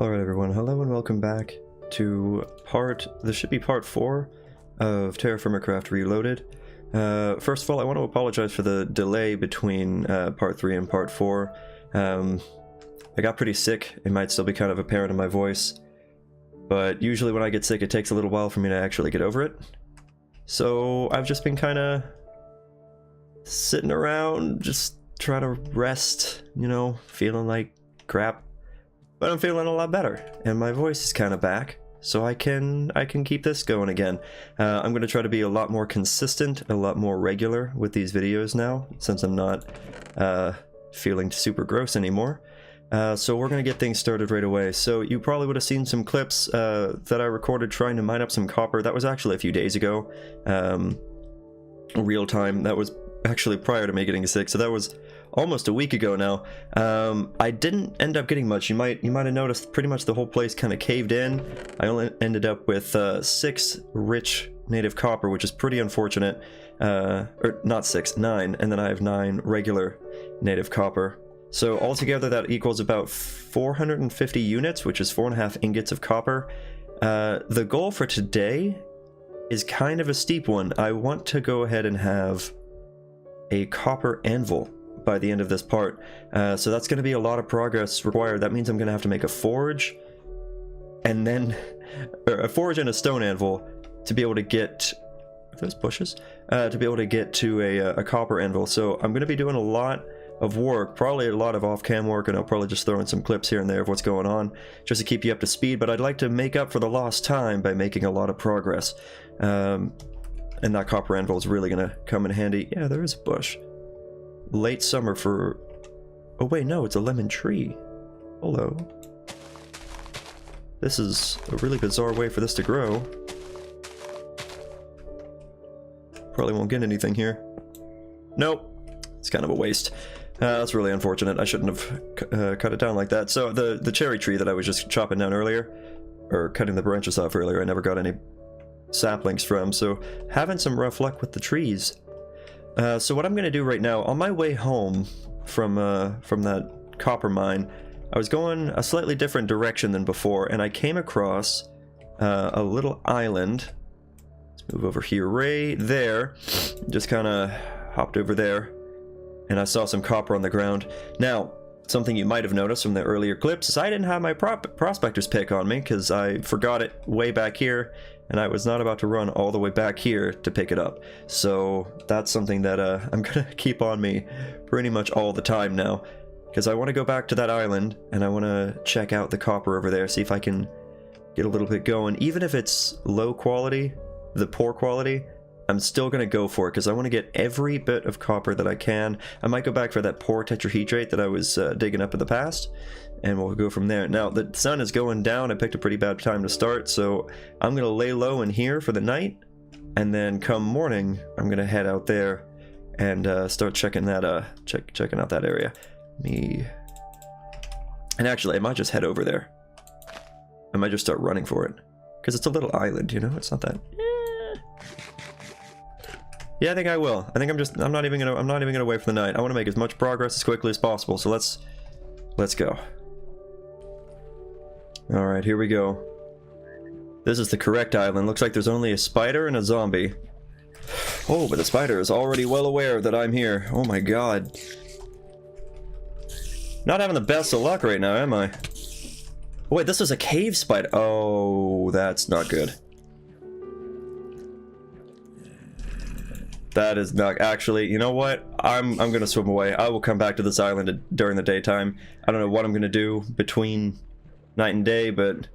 Alright everyone, hello and welcome back to this should be part 4 of TerraFirmaCraft Reloaded. First of all, I want to apologize for the delay between part 3 and part 4. I got pretty sick. It might still be kind of apparent in my voice, but usually when I get sick it takes a little while for me to actually get over it. So I've just been kind of sitting around, just trying to rest, you know, feeling like crap. But I'm feeling a lot better, and my voice is kind of back, so I can keep this going again. I'm going to try to be a lot more consistent, a lot more regular with these videos now, since I'm not feeling super gross anymore. So we're going to get things started right away. So you probably would have seen some clips that I recorded trying to mine up some copper. That was actually a few days ago, real time. That was actually prior to me getting sick, so that was almost a week ago now. I didn't end up getting much. You might have noticed pretty much the whole place kind of caved in. I only ended up with 6 rich native copper, which is pretty unfortunate. Or not 6, 9, and then I have 9 regular native copper. So altogether that equals about 450 units, which is 4.5 ingots of copper. The goal for today is kind of a steep one. I want to go ahead and have a copper anvil by the end of this part, so that's going to be a lot of progress required. That means I'm going to have to make a forge, and then a forge and a stone anvil to be able to get those bushes, to be able to get to a copper anvil. So I'm going to be doing a lot of work, probably a lot of off-cam work, and I'll probably just throw in some clips here and there of what's going on just to keep you up to speed. But I'd like to make up for the lost time by making a lot of progress, and that copper anvil is really going to come in handy. Yeah, there is a bush. Late summer for... Oh wait, no, it's a lemon tree. Hello. This is a really bizarre way for this to grow. Probably won't get anything here. Nope. It's kind of a waste. That's really unfortunate. I shouldn't have cut it down like that. So the cherry tree that I was just chopping down earlier, or cutting the branches off earlier, I never got any saplings from, so having some rough luck with the trees. So what I'm going to do right now, on my way home from that copper mine, I was going a slightly different direction than before, and I came across a little island. Let's move over here, right there. Just kind of hopped over there, and I saw some copper on the ground. Now, something you might have noticed from the earlier clips is I didn't have my prospector's pick on me, because I forgot it way back here, and I was not about to run all the way back here to pick it up. So that's something that I'm gonna keep on me pretty much all the time now, because I want to go back to that island and I want to check out the copper over there, see if I can get a little bit going. Even if it's low quality, the poor quality, I'm still gonna go for it, because I want to get every bit of copper that I can. I might go back for that poor tetrahedrite that I was digging up in the past, and we'll go from there. Now, the sun is going down. I picked a pretty bad time to start, so I'm going to lay low in here for the night, and then come morning, I'm going to head out there and start checking that, checking out that area. And actually, I might just head over there. I might just start running for it, because it's a little island, you know? It's not that... Yeah, I think I will. I think I'm not even gonna wait for the night. I want to make as much progress as quickly as possible, so let's go. Alright, here we go. This is the correct island. Looks like there's only a spider and a zombie. Oh, but the spider is already well aware that I'm here. Oh my god. Not having the best of luck right now, am I? Oh, wait, this is a cave spider. Oh, that's not good. That is not... Actually, you know what? I'm gonna swim away. I will come back to this island during the daytime. I don't know what I'm gonna do between night and day, but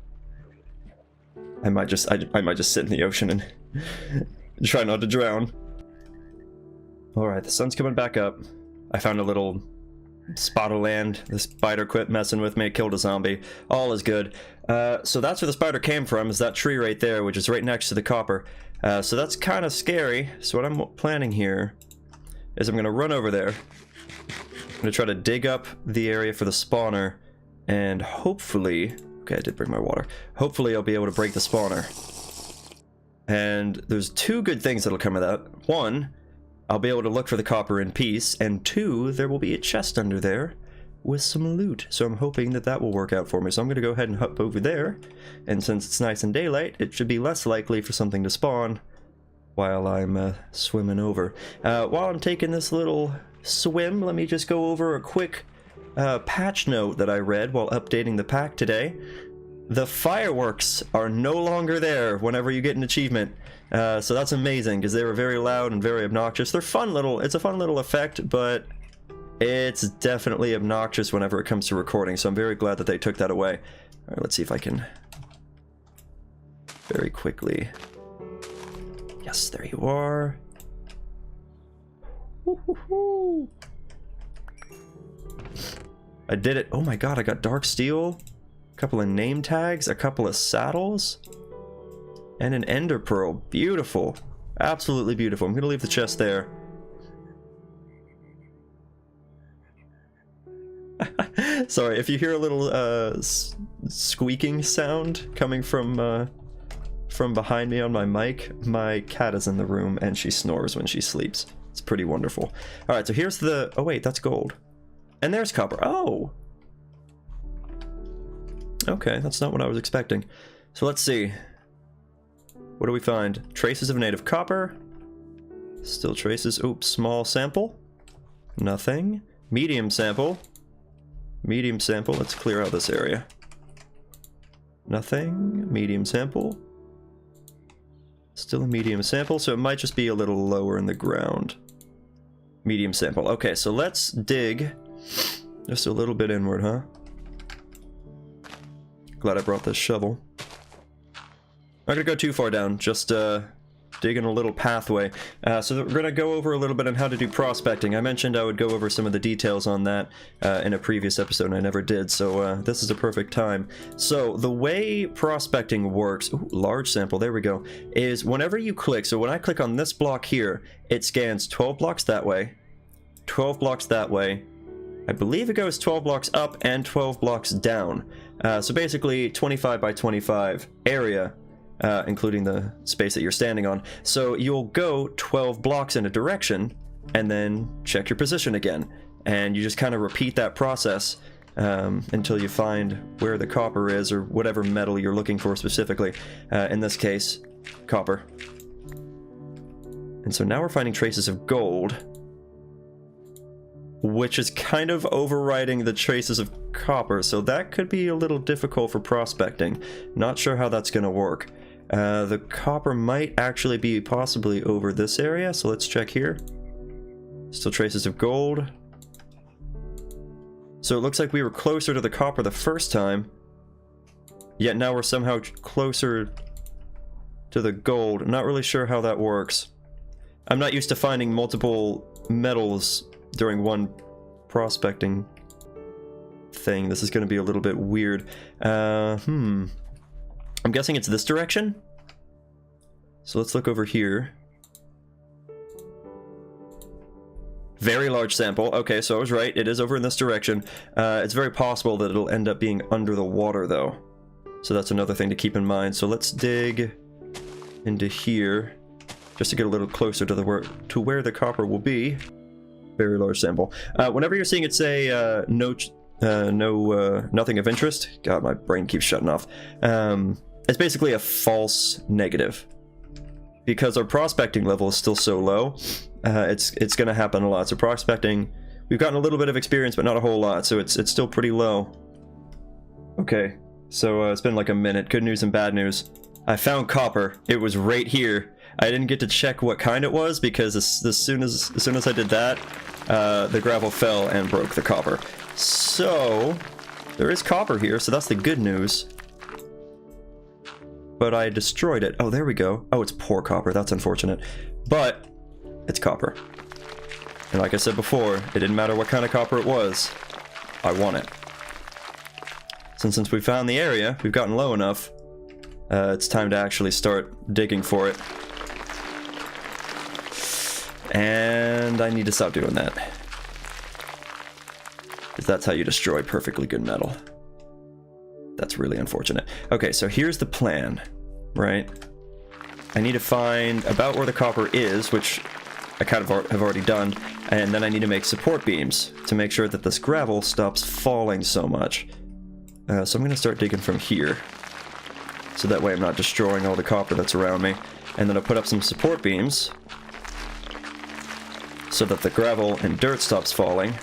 I might just sit in the ocean and try not to drown. Alright, the sun's coming back up. I found a little spot of land. The spider quit messing with me, killed a zombie. All is good. So that's where the spider came from, is that tree right there, which is right next to the copper. So that's kind of scary. So what I'm planning here is I'm going to run over there. I'm going to try to dig up the area for the spawner, and hopefully... Okay, I did bring my water. Hopefully I'll be able to break the spawner. And there's 2 good things that'll come of that. 1, I'll be able to look for the copper in peace, and 2, there will be a chest under there with some loot. So I'm hoping that that will work out for me. So I'm going to go ahead and hop over there. And since it's nice and daylight, it should be less likely for something to spawn while I'm swimming over. While I'm taking this little swim, let me just go over a quick patch note that I read while updating the pack today. The fireworks are no longer there whenever you get an achievement. So that's amazing, because they were very loud and very obnoxious. They're fun little, it's a fun little effect, but it's definitely obnoxious whenever it comes to recording, so I'm very glad that they took that away. Alright, let's see if I can very quickly. Yes, there you are. Woo-hoo-hoo. I did it. Oh my god, I got dark steel, a couple of name tags, a couple of saddles, and an ender pearl. Beautiful. Absolutely beautiful. I'm gonna leave the chest there. Sorry, if you hear a little squeaking sound coming from behind me on my mic, my cat is in the room and she snores when she sleeps. It's pretty wonderful. Alright, so here's the... Oh wait, that's gold. And there's copper. Oh! Okay, that's not what I was expecting. So let's see. What do we find? Traces of native copper. Still traces. Oops, small sample. Nothing. Medium sample. Medium sample. Let's clear out this area. Nothing. Medium sample. Still a medium sample, so it might just be a little lower in the ground. Medium sample. Okay, so let's dig just a little bit inward, huh? Glad I brought this shovel. Not gonna go too far down, just digging a little pathway. So we're gonna go over a little bit on how to do prospecting. I mentioned I would go over some of the details on that in a previous episode, and I never did, so this is a perfect time. So the way prospecting works, ooh, large sample, there we go, is whenever you click, so when I click on this block here, it scans 12 blocks that way, 12 blocks that way, I believe it goes 12 blocks up and 12 blocks down. So basically 25 by 25 area, including the space that you're standing on. So you'll go 12 blocks in a direction and then check your position again. And you just kind of repeat that process until you find where the copper is or whatever metal you're looking for specifically. In this case, copper. And so now we're finding traces of gold, which is kind of overriding the traces of copper, so that could be a little difficult for prospecting. Not sure how that's going to work. The copper might actually be possibly over this area, so let's check here. Still traces of gold. So it looks like we were closer to the copper the first time, yet now we're somehow closer to the gold. I'm not really sure how that works. I'm not used to finding multiple metals during one prospecting thing. This is going to be a little bit weird. I'm guessing it's this direction. So let's look over here. Very large sample. Okay, so I was right. It is over in this direction. It's very possible that it'll end up being under the water, though. So that's another thing to keep in mind. So let's dig into here just to get a little closer to where the copper will be. Very large sample. Whenever you're seeing it say nothing of interest, God, my brain keeps shutting off. It's basically a false negative, because our prospecting level is still so low. It's going to happen a lot. So prospecting, we've gotten a little bit of experience, but not a whole lot. So it's still pretty low. Okay, so it's been like a minute. Good news and bad news. I found copper. It was right here. I didn't get to check what kind it was, because as soon as I did that, the gravel fell and broke the copper. So there is copper here, so that's the good news. But I destroyed it. Oh, there we go. Oh, it's poor copper. That's unfortunate. But it's copper. And like I said before, it didn't matter what kind of copper it was. I want it. Since we found the area, we've gotten low enough, it's time to actually start digging for it. And I need to stop doing that, because that's how you destroy perfectly good metal. That's really unfortunate. Okay, so here's the plan, right? I need to find about where the copper is, which I kind of have already done, and then I need to make support beams to make sure that this gravel stops falling so much. So I'm going to start digging from here, so that way I'm not destroying all the copper that's around me. And then I'll put up some support beams, so that the gravel and dirt stops falling,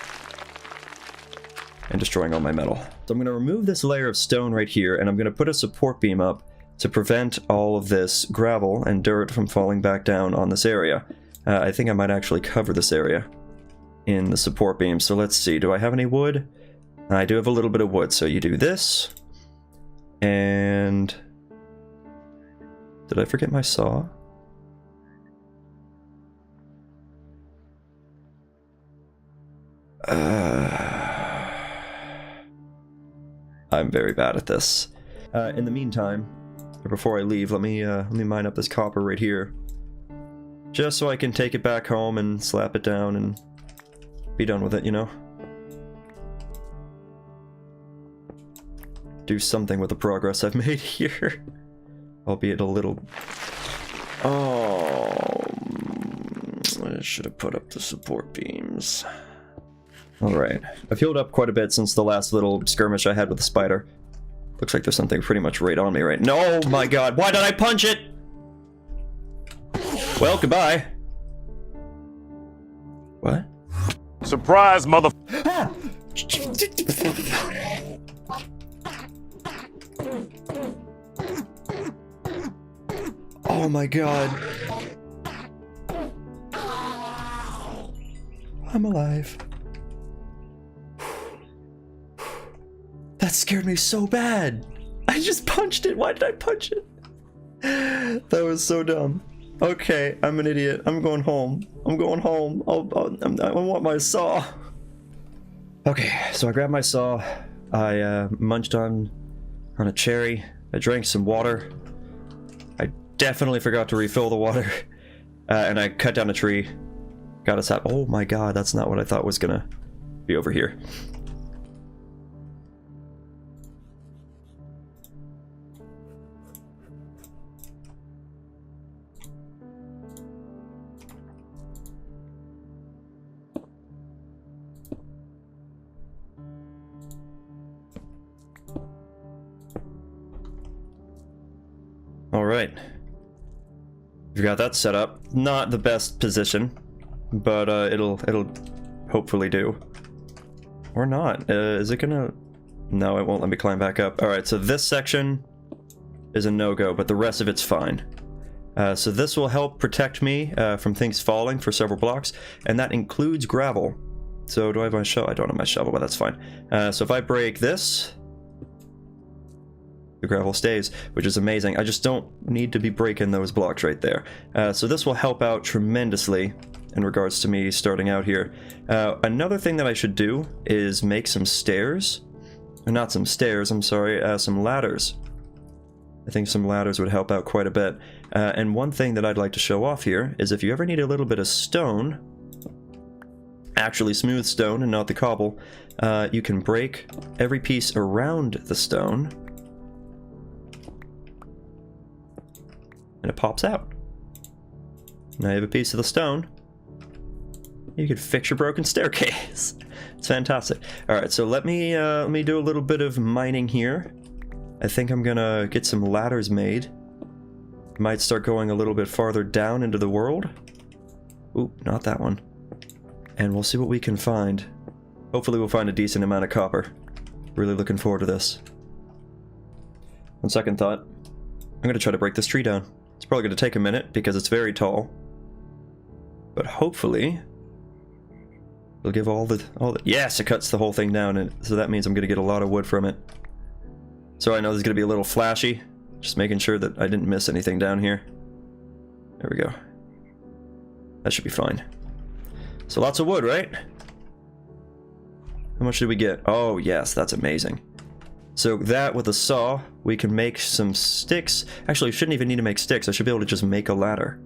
and destroying all my metal. So I'm going to remove this layer of stone right here, and I'm going to put a support beam up to prevent all of this gravel and dirt from falling back down on this area. I think I might actually cover this area in the support beam. So let's see, do I have any wood? I do have a little bit of wood, so you do this. And... did I forget my saw? I'm very bad at this. In the meantime, or before I leave, let me mine up this copper right here. Just so I can take it back home and slap it down and be done with it, you know? Do something with the progress I've made here. Albeit a little... oh... I should have put up the support beams. Alright. I've healed up quite a bit since the last little skirmish I had with the spider. Looks like there's something pretty much right on me right now. No, my god, why did I punch it? Well, goodbye. What? Surprise, mother... Ah! Oh my god. I'm alive. That scared me so bad. I just punched it. Why did I punch it? That was so dumb. Okay, I'm an idiot. I'm going home. I'm going home. I want my saw. Okay, so I grabbed my saw. I munched on a cherry. I drank some water. I definitely forgot to refill the water. And I cut down a tree. Got us out. Oh my god, that's not what I thought was gonna be over here. Alright. We've got that set up. Not the best position, but it'll hopefully do. Or not. Is it gonna... no, it won't let me climb back up. Alright, so this section is a no-go, but the rest of it's fine. So this will help protect me from things falling for several blocks, and that includes gravel. So do I have my shovel? I don't have my shovel, but that's fine. So if I break this... the gravel stays, which is amazing. I just don't need to be breaking those blocks right there. So this will help out tremendously in regards to me starting out here. Another thing that I should do is make some stairs. Or not some stairs, I'm sorry, some ladders. I think some ladders would help out quite a bit. And one thing that I'd like to show off here is if you ever need a little bit of stone, actually smooth stone and not the cobble, you can break every piece around the stone, and it pops out. Now you have a piece of the stone. You can fix your broken staircase. It's fantastic. Alright, so let me do a little bit of mining here. I think I'm gonna get some ladders made. Might start going a little bit farther down into the world. Ooh, not that one. And we'll see what we can find. Hopefully we'll find a decent amount of copper. Really looking forward to this. On second thought, I'm gonna try to break this tree down. It's probably going to take a minute because it's very tall, but hopefully it'll give all the yes, it cuts the whole thing down, and so that means I'm going to get a lot of wood from it. So I know this is going to be a little flashy, just making sure that I didn't miss anything down here. There we go. That should be fine. So lots of wood, right? How much did we get? Oh yes, that's amazing. So that with a saw, we can make some sticks. Actually, we shouldn't even need to make sticks. I should be able to just make a ladder.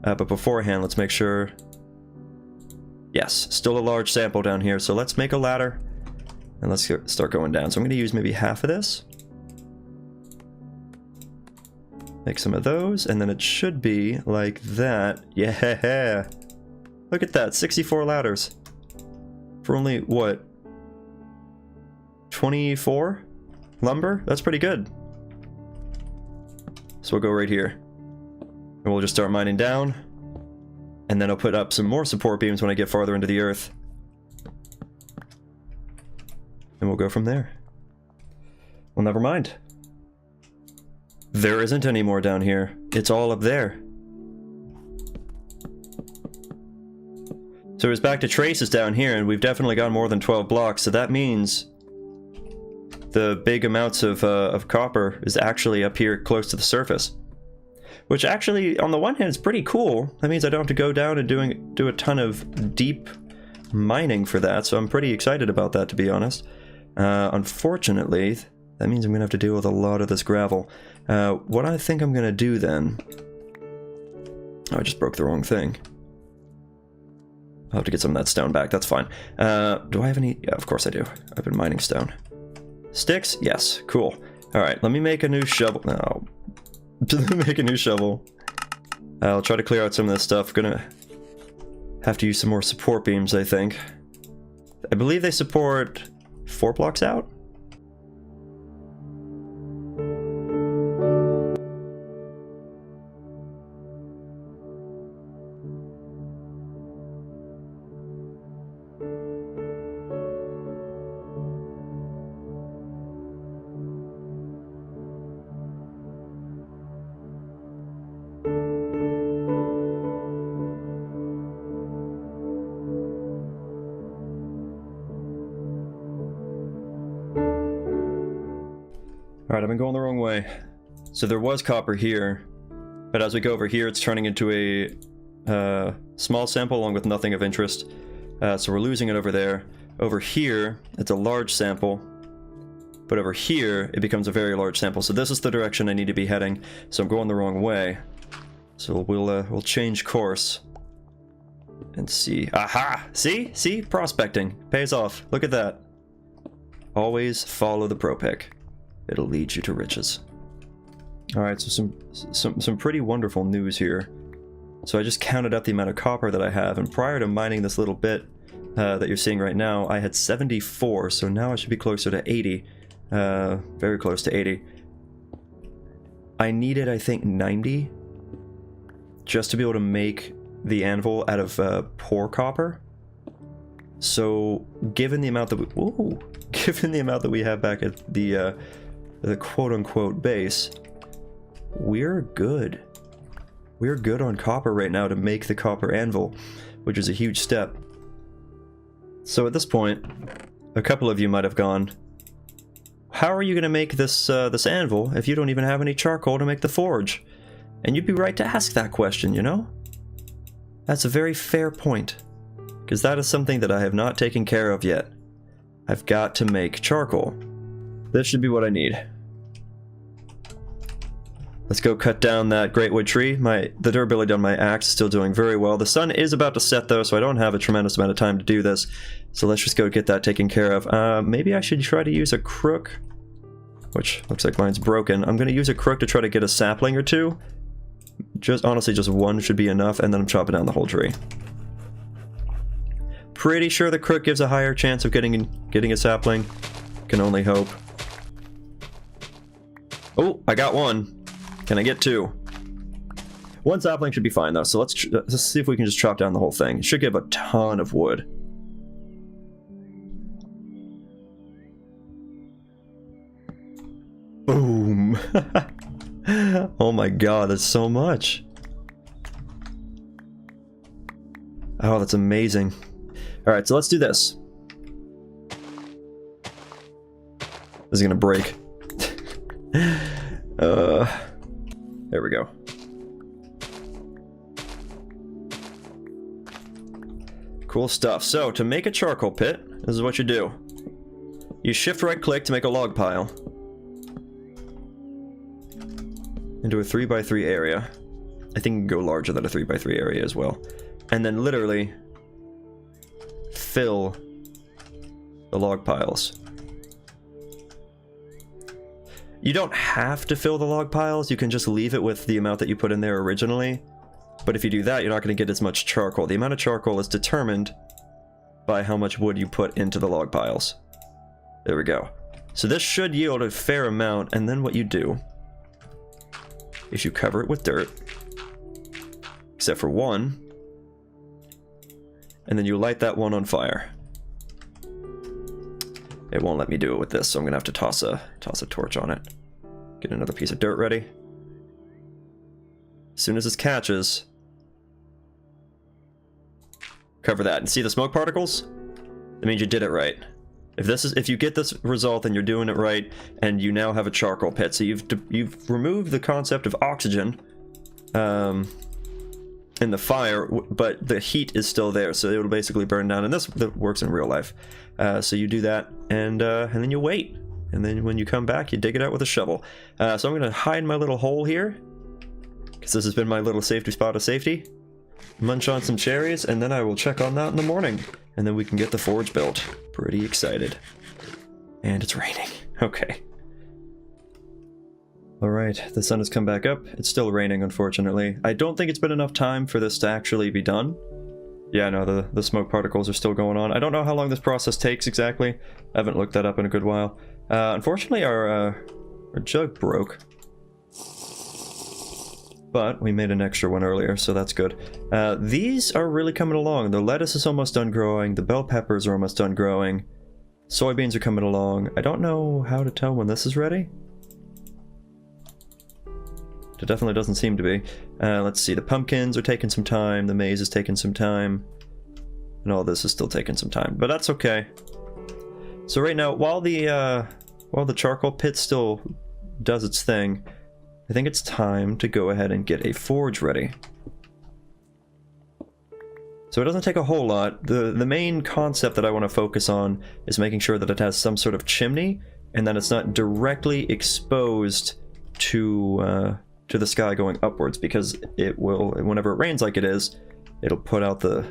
But beforehand, let's make sure... yes, still a large sample down here. So let's make a ladder, and let's start going down. So I'm going to use maybe half of this. Make some of those, and then it should be like that. Yeah! Look at that, 64 ladders. For only, what? 24 lumber? That's pretty good. So we'll go right here. And we'll just start mining down. And then I'll put up some more support beams when I get farther into the earth. And we'll go from there. Well, never mind. There isn't any more down here. It's all up there. So it's back to traces down here, and we've definitely got more than 12 blocks, so that means the big amounts of copper is actually up here close to the surface. Which actually, on the one hand, is pretty cool. That means I don't have to go down and do a ton of deep mining for that, so I'm pretty excited about that, to be honest. Unfortunately, that means I'm going to have to deal with a lot of this gravel. What I think I'm going to do then... Oh, I just broke the wrong thing. I'll have to get some of that stone back, that's fine. Do I have any... Yeah, of course I do. I've been mining stone. Sticks? Yes, cool. Alright, let me make a new shovel. No. Make a new shovel. I'll try to clear out some of this stuff. Gonna have to use some more support beams, I think. I believe they support 4 blocks out? Alright, I've been going the wrong way. So there was copper here, but as we go over here, it's turning into a small sample along with nothing of interest. So we're losing it over there. Over here, it's a large sample, but over here, it becomes a very large sample. So this is the direction I need to be heading, so I'm going the wrong way. So we'll change course and see. Aha! See? See? Prospecting. Pays off. Look at that. Always follow the pro pick. It'll lead you to riches. Alright, so some pretty wonderful news here. So I just counted up the amount of copper that I have, and prior to mining this little bit that you're seeing right now, I had 74, so now I should be closer to 80. Very close to 80. I needed, I think, 90 just to be able to make the anvil out of poor copper. So, given the amount that we have back at the quote-unquote base, we're good. We're good on copper right now to make the copper anvil, which is a huge step. So at this point, a couple of you might have gone, how are you going to make this this anvil if you don't even have any charcoal to make the forge? And you'd be right to ask that question, you know? That's a very fair point, because that is something that I have not taken care of yet. I've got to make charcoal. This should be what I need. Let's go cut down that great wood tree. The durability on my axe is still doing very well. The sun is about to set though, so I don't have a tremendous amount of time to do this. So let's just go get that taken care of. Maybe I should try to use a crook, which looks like mine's broken. I'm going to use a crook to try to get a sapling or two. Honestly, just one should be enough, and then I'm chopping down the whole tree. Pretty sure the crook gives a higher chance of getting a sapling. Can only hope. Oh, I got one. Can I get 2? 1 sapling should be fine though, so let's see if we can just chop down the whole thing. It should give a ton of wood. Boom! Oh my god, that's so much. Oh, that's amazing. Alright, so let's do this. This is gonna break. There we go. Cool stuff. So, to make a charcoal pit, this is what you do. You shift right click to make a log pile. Into a 3x3 area. I think you can go larger than a 3x3 area as well. And then literally fill the log piles. You don't have to fill the log piles, you can just leave it with the amount that you put in there originally. But if you do that, you're not going to get as much charcoal. The amount of charcoal is determined by how much wood you put into the log piles. There we go. So this should yield a fair amount, and then what you do is you cover it with dirt, except for one, and then you light that one on fire. It won't let me do it with this, so I'm gonna have to toss a torch on it. Get another piece of dirt ready. As soon as this catches, cover that, and see the smoke particles? That means you did it right. If you get this result, then you're doing it right, and you now have a charcoal pit. So you've removed the concept of oxygen in the fire, but the heat is still there, so it'll basically burn down. And this works in real life. So you do that, and then you wait, and then when you come back, you dig it out with a shovel. So I'm gonna hide my little hole here, because this has been my little safety spot of safety. Munch on some cherries, and then I will check on that in the morning. And then we can get the forge built. Pretty excited. And it's raining. Okay. Alright, the sun has come back up. It's still raining, unfortunately. I don't think it's been enough time for this to actually be done. Yeah, no, the smoke particles are still going on. I don't know how long this process takes exactly. I haven't looked that up in a good while. Unfortunately, our jug broke. But we made an extra one earlier, so that's good. These are really coming along. The lettuce is almost done growing. The bell peppers are almost done growing. Soybeans are coming along. I don't know how to tell when this is ready. It definitely doesn't seem to be. Let's see. The pumpkins are taking some time. The maize is taking some time. And all this is still taking some time. But that's okay. So right now, while the charcoal pit still does its thing, I think it's time to go ahead and get a forge ready. So it doesn't take a whole lot. The main concept that I want to focus on is making sure that it has some sort of chimney and that it's not directly exposed to the sky going upwards, because it will, whenever it rains like it is, it'll put out the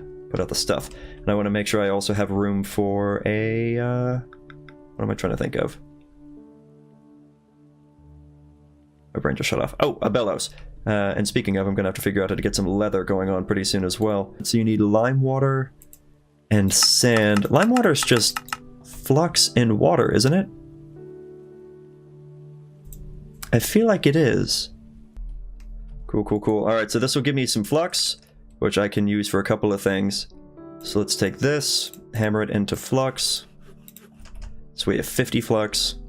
stuff. And I want to make sure I also have room for a what am I trying to think of? My brain just shut off. Oh, a bellows. And speaking of, I'm going to have to figure out how to get some leather going on pretty soon as well. So you need lime water and sand. Lime water is just flux in water, isn't it? I feel like it is. Cool, cool, cool. Alright, so this will give me some flux, which I can use for a couple of things. So let's take this, hammer it into flux. So we have 50 flux.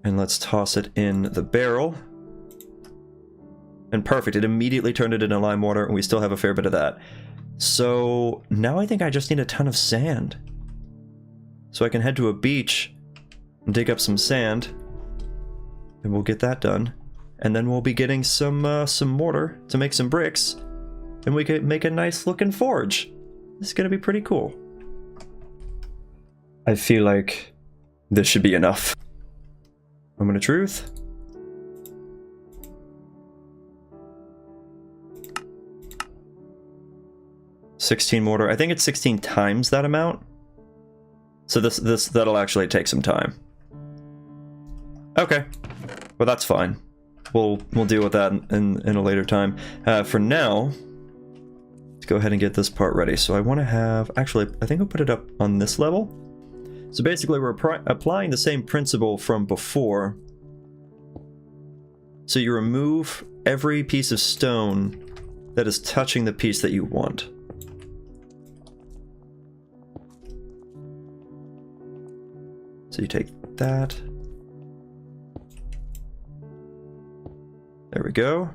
And let's toss it in the barrel. And perfect, it immediately turned it into lime water, and we still have a fair bit of that. So now I think I just need a ton of sand. So I can head to a beach and dig up some sand, and we'll get that done. And then we'll be getting some mortar to make some bricks, and we can make a nice looking forge. This is gonna be pretty cool. I feel like this should be enough. Moment of truth. $16 mortar. I think it's 16 times that amount. So that'll actually take some time. Okay. Well, that's fine. We'll deal with that in a later time. For now, let's go ahead and get this part ready. So I want to have, actually, I think I'll put it up on this level. So basically, we're applying the same principle from before. So you remove every piece of stone that is touching the piece that you want. So you take that. There we go.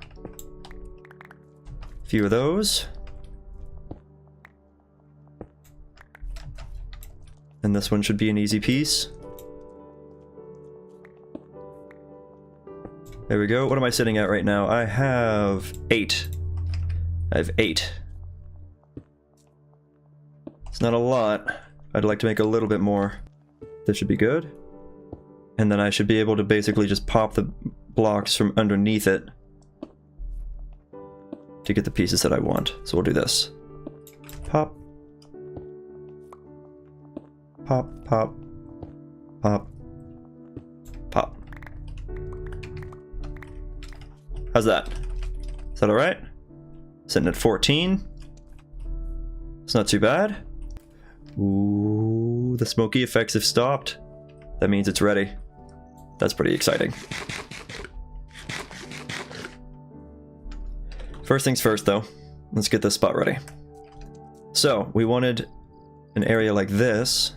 A few of those. And this one should be an easy piece. There we go. What am I sitting at right now? I have 8. I have 8. It's not a lot. I'd like to make a little bit more. This should be good. And then I should be able to basically just pop the blocks from underneath it to get the pieces that I want. So we'll do this. Pop. Pop, pop, pop, How's that? Is that alright? Sitting at 14. It's not too bad. Ooh, the smoky effects have stopped. That means it's ready. That's pretty exciting. First things first, though. Let's get this spot ready. So, we wanted an area like this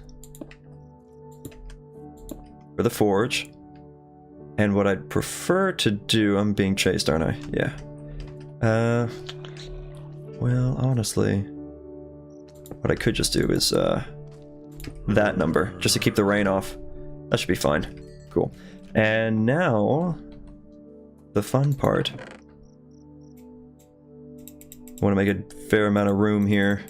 for the forge. And what I'd prefer to do... I'm being chased, aren't I? Yeah. Well, honestly... what I could just do is, that number, just to keep the rain off. That should be fine. Cool. And now... the fun part. I want to make a fair amount of room here.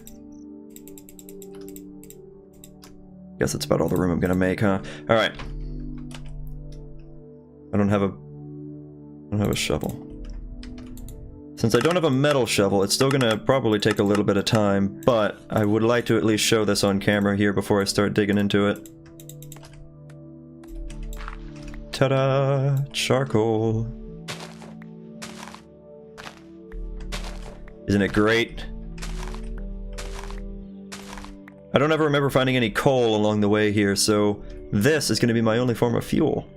Guess that's about all the room I'm gonna make, huh? Alright. I don't have a shovel. Since I don't have a metal shovel, it's still gonna probably take a little bit of time, but I would like to at least show this on camera here before I start digging into it. Ta-da! Charcoal. Isn't it great? I don't ever remember finding any coal along the way here, so this is going to be my only form of fuel.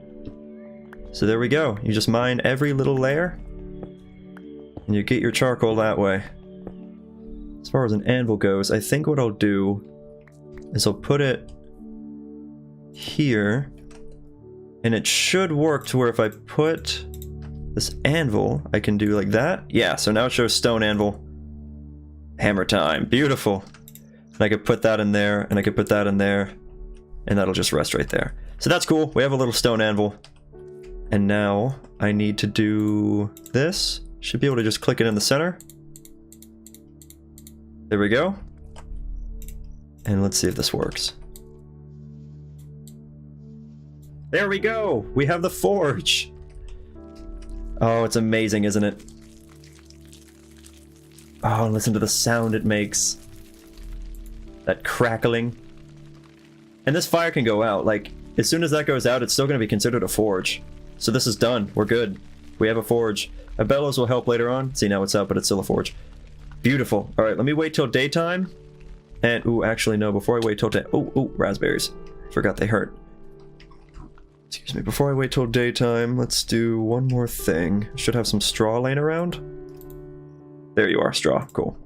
So there we go. You just mine every little layer, and you get your charcoal that way. As far as an anvil goes, I think what I'll do is I'll put it here, and it should work to where if I put this anvil, I can do like that. Yeah, so now it shows stone anvil. Hammer time. Beautiful. And I could put that in there, and I could put that in there, and that'll just rest right there. So that's cool. We have a little stone anvil. And now I need to do this. Should be able to just click it in the center. There we go. And let's see if this works. There we go! We have the forge! Oh, it's amazing, isn't it? Oh, listen to the sound it makes. That crackling. And this fire can go out. Like, as soon as that goes out, it's still going to be considered a forge. So this is done. We're good. We have a forge. A bellows will help later on. See, now it's out, but it's still a forge. Beautiful. Alright, let me wait till daytime. And, ooh, actually, no, before I wait till day... Ooh, raspberries. Forgot they hurt. Excuse me, before I wait till daytime, let's do one more thing. Should have some straw laying around. There you are, straw. Cool.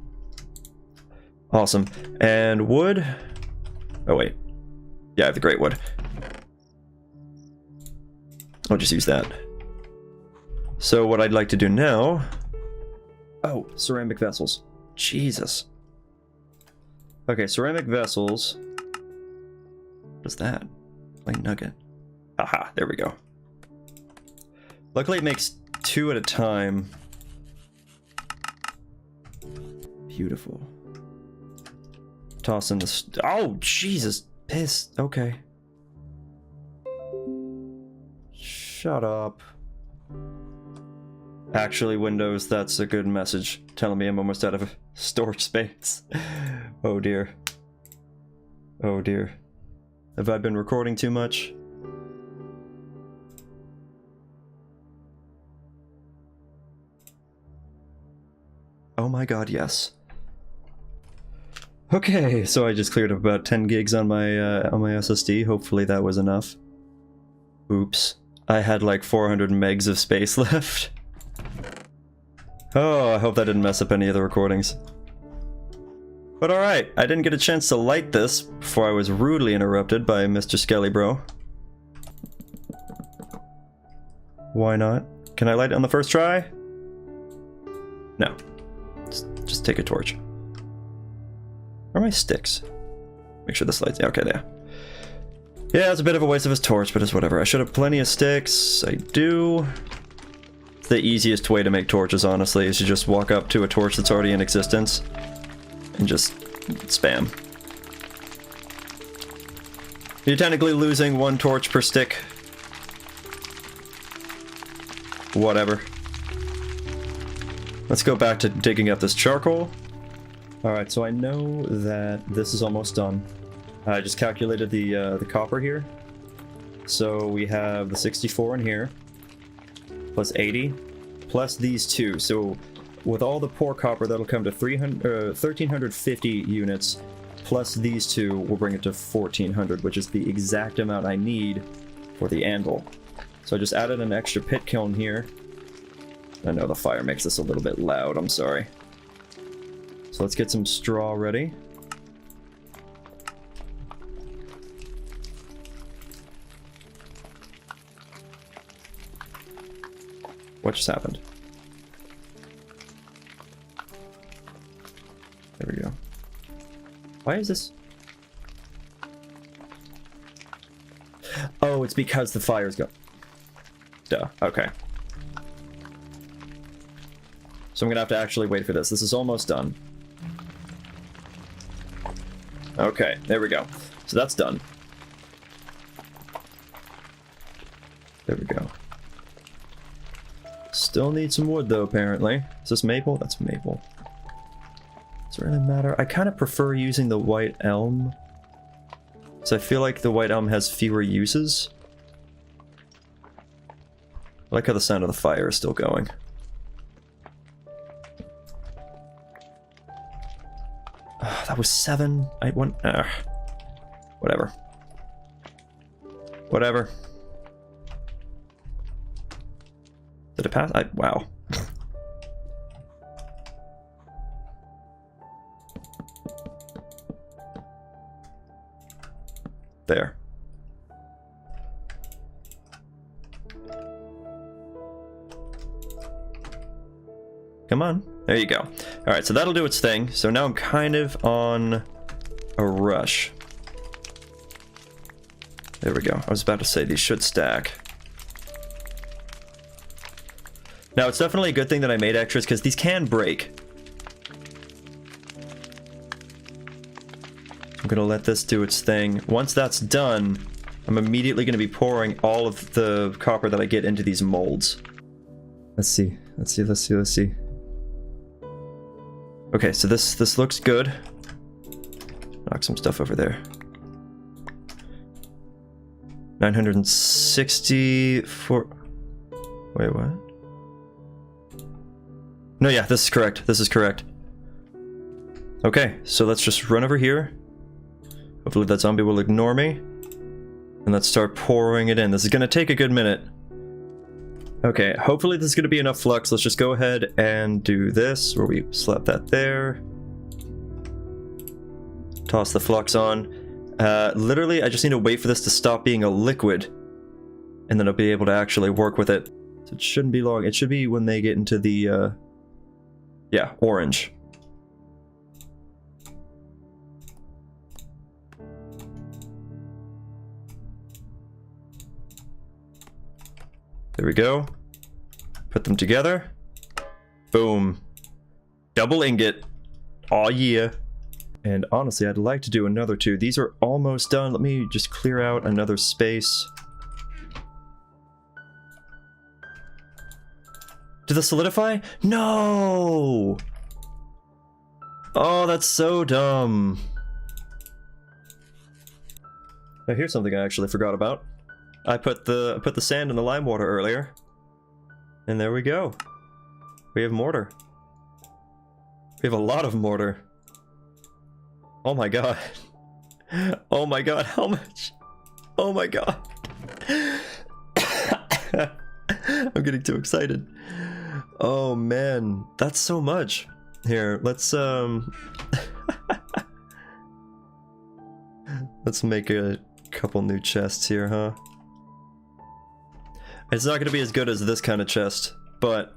Awesome. And wood... oh, wait. Yeah, I have the great wood. I'll just use that. So what I'd like to do now... oh, ceramic vessels. Jesus. Okay, ceramic vessels. What is that? Plain nugget. Aha, there we go. Luckily it makes 2 at a time. Beautiful. Toss in the... oh, Jesus. Piss. Okay. Shut up. Actually, Windows, that's a good message. Telling me I'm almost out of storage space. Oh dear. Oh dear. Have I been recording too much? Oh my god, yes. Okay, so I just cleared up about 10 gigs on my SSD. Hopefully that was enough. Oops. I had like 400 megs of space left. Oh, I hope that didn't mess up any of the recordings. But alright, I didn't get a chance to light this before I was rudely interrupted by Mr. Skelly Bro. Why not? Can I light it on the first try? No. Just take a torch. Where are my sticks? Make sure this lights... yeah, okay, there. Yeah, it's a bit of a waste of his torch, but it's whatever. I should have plenty of sticks. I do. The easiest way to make torches, honestly, is to just walk up to a torch that's already in existence and just spam. You're technically losing 1 torch per stick. Whatever. Let's go back to digging up this charcoal. Alright, so I know that this is almost done. I just calculated the copper here. So we have the 64 in here, plus 80, plus these two. So with all the poor copper, that'll come to 1,350 units, plus these two will bring it to 1,400, which is the exact amount I need for the anvil. So I just added an extra pit kiln here. I know the fire makes this a little bit loud, I'm sorry. So let's get some straw ready. What just happened? There we go. Why is this? Oh, it's because the fire's go. Duh. Okay. So I'm gonna have to actually wait for this. This is almost done. Okay, there we go. So that's done. There we go. Still need some wood though, apparently. Is this maple? That's maple. Does it really matter? I kind of prefer using the white elm. So I feel like the white elm has fewer uses. I like how the sound of the fire is still going. That was 7. I went. Whatever. Whatever. Did it pass? Wow. There. Come on. There you go. Alright, so that'll do its thing. So now I'm kind of on a rush. There we go. I was about to say these should stack. Now, it's definitely a good thing that I made extras, because these can break. I'm going to let this do its thing. Once that's done, I'm immediately going to be pouring all of the copper that I get into these molds. Let's see. Let's see, let's see, let's see. Okay, so this looks good. Knock some stuff over there. 964... Wait, what? No, yeah, this is correct. This is correct. Okay, so let's just run over here. Hopefully that zombie will ignore me. And let's start pouring it in. This is gonna take a good minute. Okay, hopefully this is gonna be enough flux. Let's just go ahead and do this, where we slap that there. Toss the flux on. Literally, I just need to wait for this to stop being a liquid. And then I'll be able to actually work with it. So it shouldn't be long. It should be when they get into the, yeah, orange. There we go. Put them together. Boom. Double ingot. Aw, yeah. And honestly, I'd like to do another two. These are almost done. Let me just clear out another space. Did this solidify? No! Oh, that's so dumb. Now here's something I actually forgot about. I put the sand in the lime water earlier. And there we go. We have mortar. We have a lot of mortar. Oh my god. Oh my god, how much? Oh my god. I'm getting too excited. Oh man, that's so much. Here, let's let's make a couple new chests here, huh? It's not gonna be as good as this kind of chest, but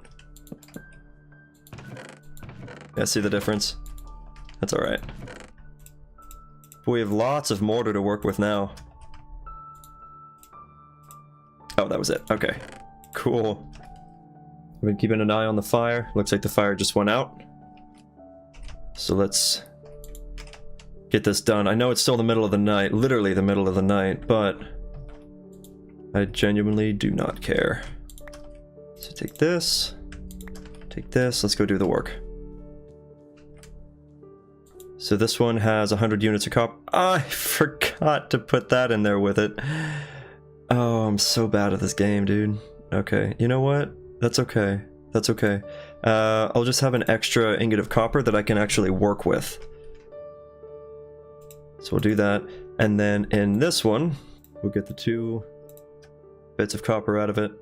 yeah, see the difference? That's alright. We have lots of mortar to work with now. Oh, that was it. Okay. Cool. I've been keeping an eye on the fire. Looks like the fire just went out. So let's get this done. I know it's still the middle of the night, literally the middle of the night, but I genuinely do not care. So take this, let's go do the work. So this one has 100 units of copper. I forgot to put that in there with it. Oh, I'm so bad at this game, dude. Okay, you know what? That's okay. That's okay. I'll just have an extra ingot of copper that I can actually work with. So we'll do that. And then in this one, we'll get the 2 bits of copper out of it.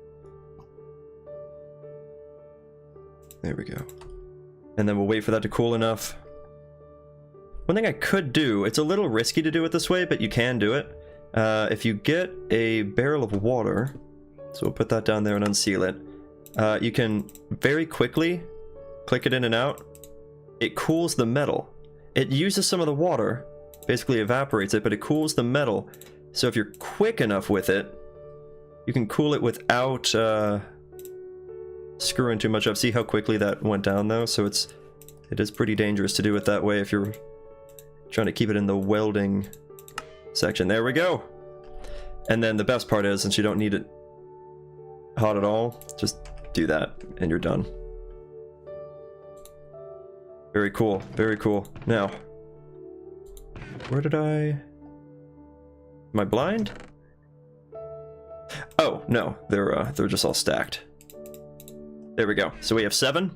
There we go. And then we'll wait for that to cool enough. One thing I could do, it's a little risky to do it this way, but you can do it. If you get a barrel of water, so we'll put that down there and unseal it, you can very quickly click it in and out. It cools the metal. It uses some of the water, basically evaporates it, but it cools the metal. So if you're quick enough with it, you can cool it without screwing too much up. See how quickly that went down though? So it is pretty dangerous to do it that way if you're trying to keep it in the welding section. There we go. And then the best part is, since you don't need it hot at all, just do that and you're done. Very cool, very cool. Now, where did am I blind? Oh, no, they're just all stacked. There we go. So we have 7.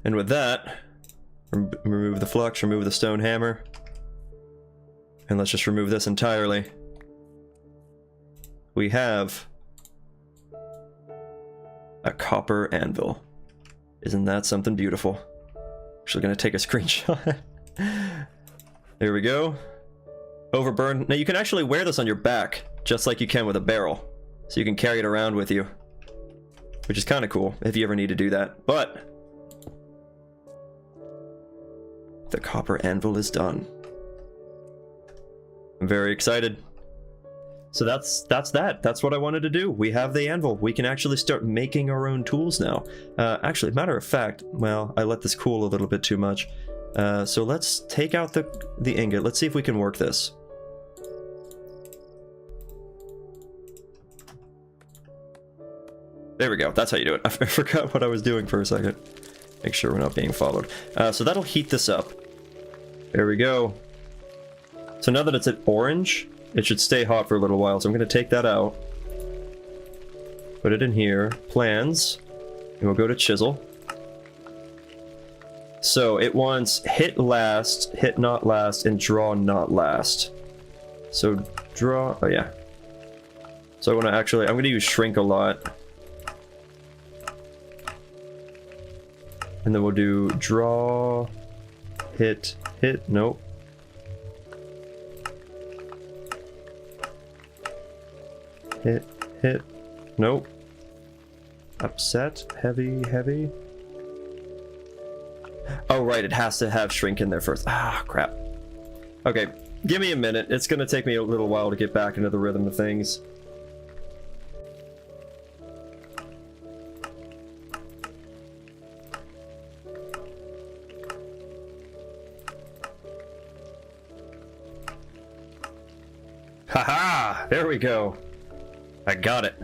And with that, remove the flux, remove the stone hammer. And let's just remove this entirely. We have a copper anvil. Isn't that something beautiful? Actually gonna take a screenshot. There we go. Overburn. Now you can actually wear this on your back, just like you can with a barrel. So you can carry it around with you. Which is kind of cool, if you ever need to do that. But the copper anvil is done. I'm very excited. So that's that. That's what I wanted to do. We have the anvil. We can actually start making our own tools now. Actually, matter of fact, well, I let this cool a little bit too much. So let's take out the ingot. Let's see if we can work this. There we go. That's how you do it. I forgot what I was doing for a second. Make sure we're not being followed. So that'll heat this up. There we go. So now that it's at orange, it should stay hot for a little while. So I'm going to take that out. Put it in here. Plans. And we'll go to chisel. So it wants hit last, hit not last, and draw not last. So draw... Oh, yeah. So I want to actually... I'm going to use shrink a lot. And then we'll do draw, hit, nope. Hit, nope. Upset, heavy. Oh, right, it has to have shrink in there first. Ah, crap. Okay, give me a minute. It's gonna take me a little while to get back into the rhythm of things. Haha! There we go. I got it.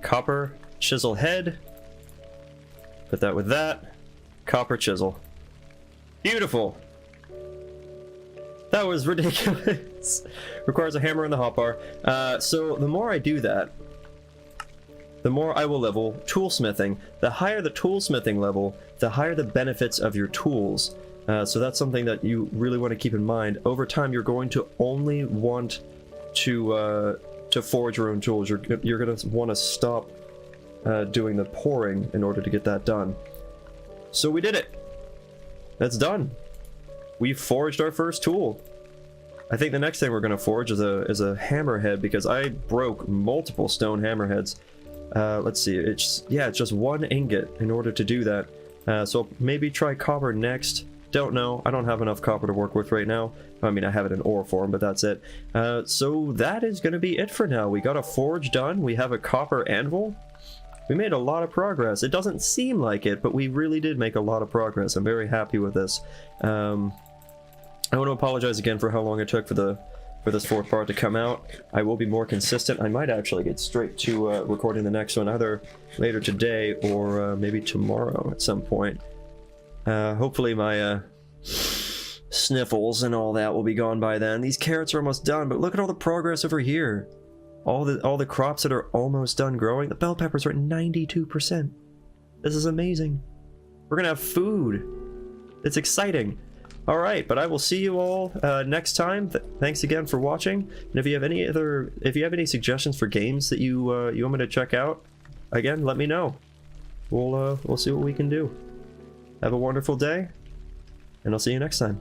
Copper chisel head. Put that with that. Copper chisel. Beautiful. That was ridiculous. Requires a hammer and the hotbar. So the more I do that, the more I will level toolsmithing. The higher the toolsmithing level, the higher the benefits of your tools. So that's something that you really want to keep in mind. Over time, you're going to only want to forge your own tools. You're going to want to stop doing the pouring in order to get that done. So we did it. That's done. We forged our first tool. I think the next thing we're going to forge is a hammerhead, because I broke multiple stone hammerheads. Let's see. It's just 1 ingot in order to do that. So maybe try copper next. Don't know. I don't have enough copper to work with right now. I mean, I have it in ore form, but that's it. So that is going to be it for now. We got a forge done. We have a copper anvil. We made a lot of progress. It doesn't seem like it, but we really did make a lot of progress. I'm very happy with this. I want to apologize again for how long it took for this 4th part to come out. I will be more consistent. I might actually get straight to recording the next one, either later today or maybe tomorrow at some point. Hopefully my sniffles and all that will be gone by then. These carrots are almost done, but look at all the progress over here. All the crops that are almost done growing. The bell peppers are at 92%. This is amazing. We're gonna have food. It's exciting. All right, but I will see you all next time. Thanks again for watching. And if you have any suggestions for games that you want me to check out, again, let me know. We'll see what we can do. Have a wonderful day, and I'll see you next time.